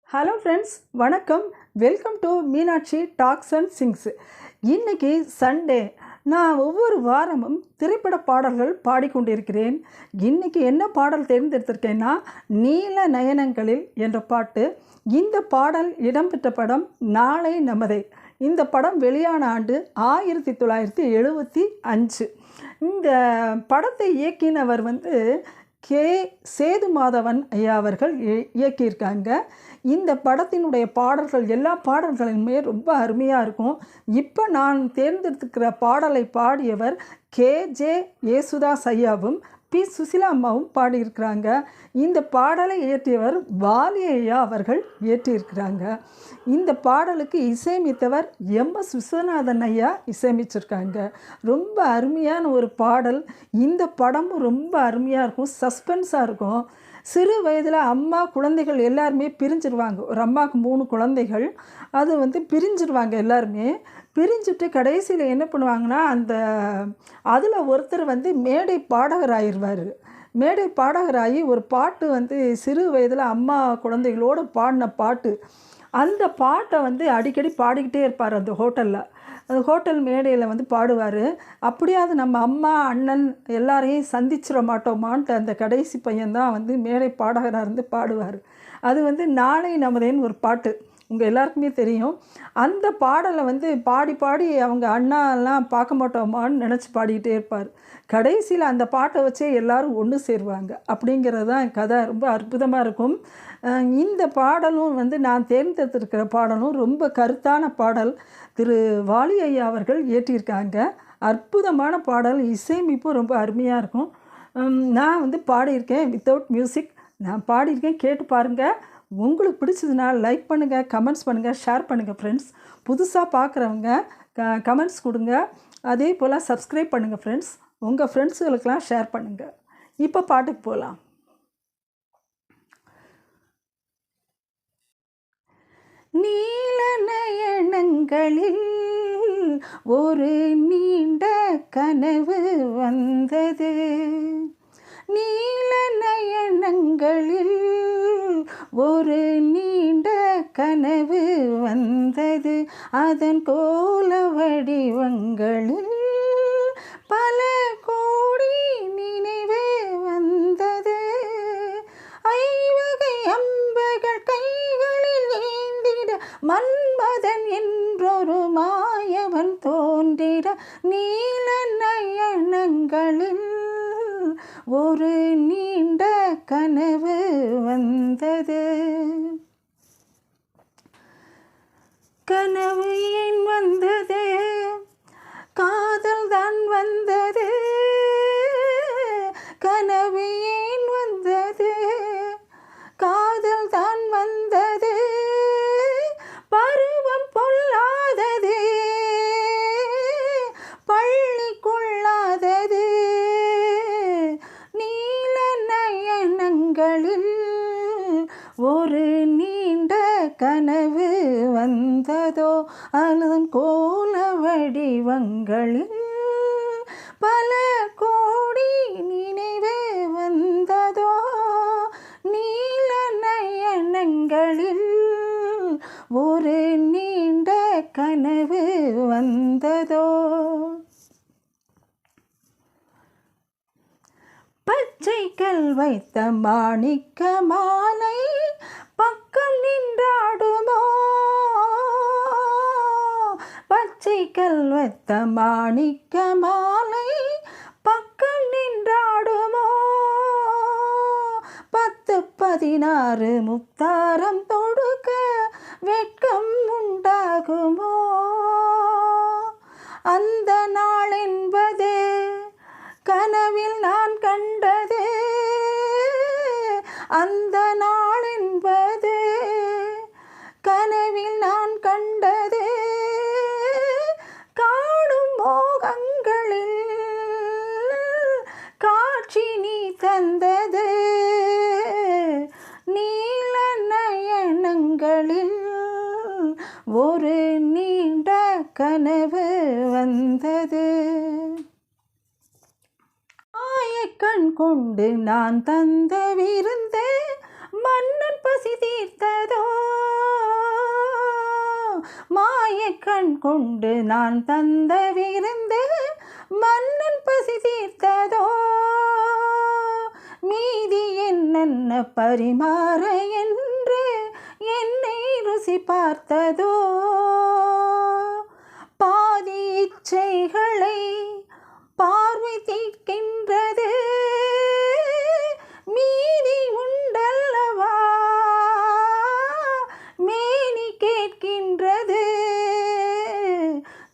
Hello friends, வணக்கம். Welcome to Meenakshi talks and sings. இன்றைக்கி Sunday. நான் ஒவ்வொரு வாரமும் திரைப்பட பாடல்கள் பாடிக்கொண்டிருக்கிறேன். இன்றைக்கி என்ன பாடல் தேர்ந்தெடுத்திருக்கேன்னா, நீல நயனங்களில் என்ற பாட்டு. இந்த பாடல் இடம்பெற்ற படம் நாளை நமதே. இந்த படம் வெளியான ஆண்டு 1975. இந்த படத்தை இயக்கினவர் கே. சேதுமாதவன் ஐயா அவர்கள் இயக்கியிருக்காங்க. இந்த படத்தினுடைய பாடல்கள் எல்லா பாடல்களுமே ரொம்ப அருமையாக இருக்கும். இப்போ நான் தேர்ந்தெடுத்துக்கிற பாடலை பாடியவர் KJ யேசுதாஸ் ஐயாவும் பி. சுசிலா அம்மாவும் பாடியிருக்கிறாங்க. இந்த பாடலை இயற்றியவர் வாலி ஐயா அவர்கள் இயற்றியிருக்கிறாங்க. இந்த பாடலுக்கு இசையமைத்தவர் MS விஸ்வநாதன் ஐயா இசையமைச்சிருக்காங்க. ரொம்ப அருமையான ஒரு பாடல். இந்த படமும் ரொம்ப அருமையாக இருக்கும், சஸ்பென்ஸாக இருக்கும். சிறு வயதில் அம்மா குழந்தைகள் எல்லாருமே பிரிஞ்சிருவாங்க. ஒரு அம்மாவுக்கு 3 குழந்தைகள். அது பிரிஞ்சிருவாங்க எல்லாருமே. பிரிஞ்சுட்டு கடைசியில் என்ன பண்ணுவாங்கன்னா, அதில் ஒருத்தர் மேடை பாடகர் ஆயிடுவார். மேடை பாடகராகி ஒரு பாட்டு சிறு வயதில் அம்மா குழந்தைகளோடு பாடின பாட்டு. அந்த பாட்டை அடிக்கடி பாடிக்கிட்டே இருப்பார். அந்த ஹோட்டல் மேடையில் பாடுவார். அப்படியாவது நம்ம அம்மா அண்ணன் எல்லாரையும் சந்திச்சிட மாட்டோமான்ட்டு அந்த கடைசி பையன்தான் மேடை பாடகராக இருந்து பாடுவார். அது நாளை நமதேன்னு ஒரு பாட்டு உங்கள் எல்லாருக்குமே தெரியும். அந்த பாடலை பாடி பாடி அவங்க அண்ணாலாம் பார்க்க மாட்டோமான்னு நினச்சி பாடிக்கிட்டே இருப்பார். கடைசியில் அந்த பாட்டை வச்சே எல்லோரும் ஒன்று சேருவாங்க. அப்படிங்கிறது தான் கதை. ரொம்ப அற்புதமாக இருக்கும். இந்த பாடலும் நான் தேர்ந்தெடுத்திருக்கிற பாடலும் ரொம்ப கருத்தான பாடல். திரு வாலி ஐயா அவர்கள் இயற்றியிருக்காங்க. அற்புதமான பாடல். இசையமைப்பும் ரொம்ப அருமையாக இருக்கும். நான் பாடியிருக்கேன் வித்தவுட் மியூசிக். நான் பாடியிருக்கேன், கேட்டு பாருங்கள். உங்களுக்கு பிடிச்சதுன்னா லைக் பண்ணுங்கள், கமெண்ட்ஸ் பண்ணுங்கள், ஷேர் பண்ணுங்கள் ஃப்ரெண்ட்ஸ். புதுசாக பார்க்குறவங்க கமெண்ட்ஸ் கொடுங்க. அதே போல் சப்ஸ்கிரைப் பண்ணுங்கள் ஃப்ரெண்ட்ஸ். உங்கள் ஃப்ரெண்ட்ஸுகளுக்கெல்லாம் ஷேர் பண்ணுங்கள். இப்போ பாட்டுக்கு போகலாம். நீல நயனங்களில் ஒரு நீண்ட கனவு வந்தது. நீல நயனங்களில் ஒரு நீண்ட கனவு வந்தது. அதன் கோல வடிவங்களில் பல கோடி நினைவு வந்தது. ஐவகை அம்புகள் கைகளில் ஏந்திட மன்மதன் என்றொரு மாயவன் தோன்றிட. நீல நயனங்களில் ஒரு நீண்ட கனவு வந்தது. கனவு ஏன் வந்தது? காதல் தான் வந்தது. கனவு ஏன் வந்தது? காதல் தான் வந்தது. பருவம் பொல்லாதது, பள்ளி கொள்ளாதது. நீல நயனங்களில் ஒரு நீண்ட கனவு வந்ததோ. அதன் கோல வடிவங்களில் பல கோடி நினைவு வந்ததோ. நீல நயனங்களில் ஒரு நீண்ட கனவு வந்ததோ. பச்சைக்கல் வைத்த மாணிக்க மாலை பக்கம் நின்றாடுமோ. பச்சைக்கல் வைத்த மாணிக்க மாலை பக்கம் நின்றாடுமோ. 10, 16 முத்தாரம் தொடுக்க வெட்கம் உண்டாகுமோ. அந்த நாள் என்பது கனவில் நான் கண்டது. அந்த நாள் என்பது கனவில் நான் கண்டது. காணும் மோகங்களில் காட்சி நீ தந்தது. நீல நயனங்களில் ஒரு நீண்ட கனவு வந்தது. கண் கொண்டு நான் தந்த விருந்தே மன்னன் பசி தீர்த்ததோ. கொண்டு நான் தந்த விருந்து மன்னன் பசி தீர்த்ததோ, மீதி என்னென்ன பரிமாற என்று என்னை ருசி பார்த்ததோ. பாதி இச்சைகளை பார்வை தீர்க்கின்றது, மீதி உண்டல்லவா மேனி கேட்கின்றது.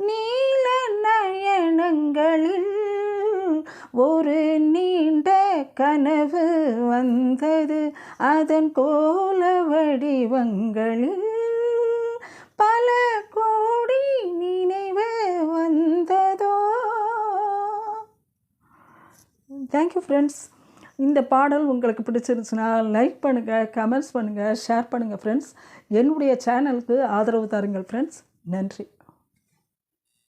நீல நயனங்களில் ஒரு நீண்ட கனவு வந்தது, அதன் கோல வடிவங்களில் பல கோடி நினைவு வந்ததோ. Thank you friends. இந்த பாடல் உங்களுக்கு பிடிச்சிருச்சுன்னா லைக் பண்ணுங்கள், கமெண்ட்ஸ் பண்ணுங்கள், ஷேர் பண்ணுங்கள் ஃப்ரெண்ட்ஸ். என்னுடைய சேனலுக்கு ஆதரவு தாருங்கள் ஃப்ரெண்ட்ஸ். நன்றி.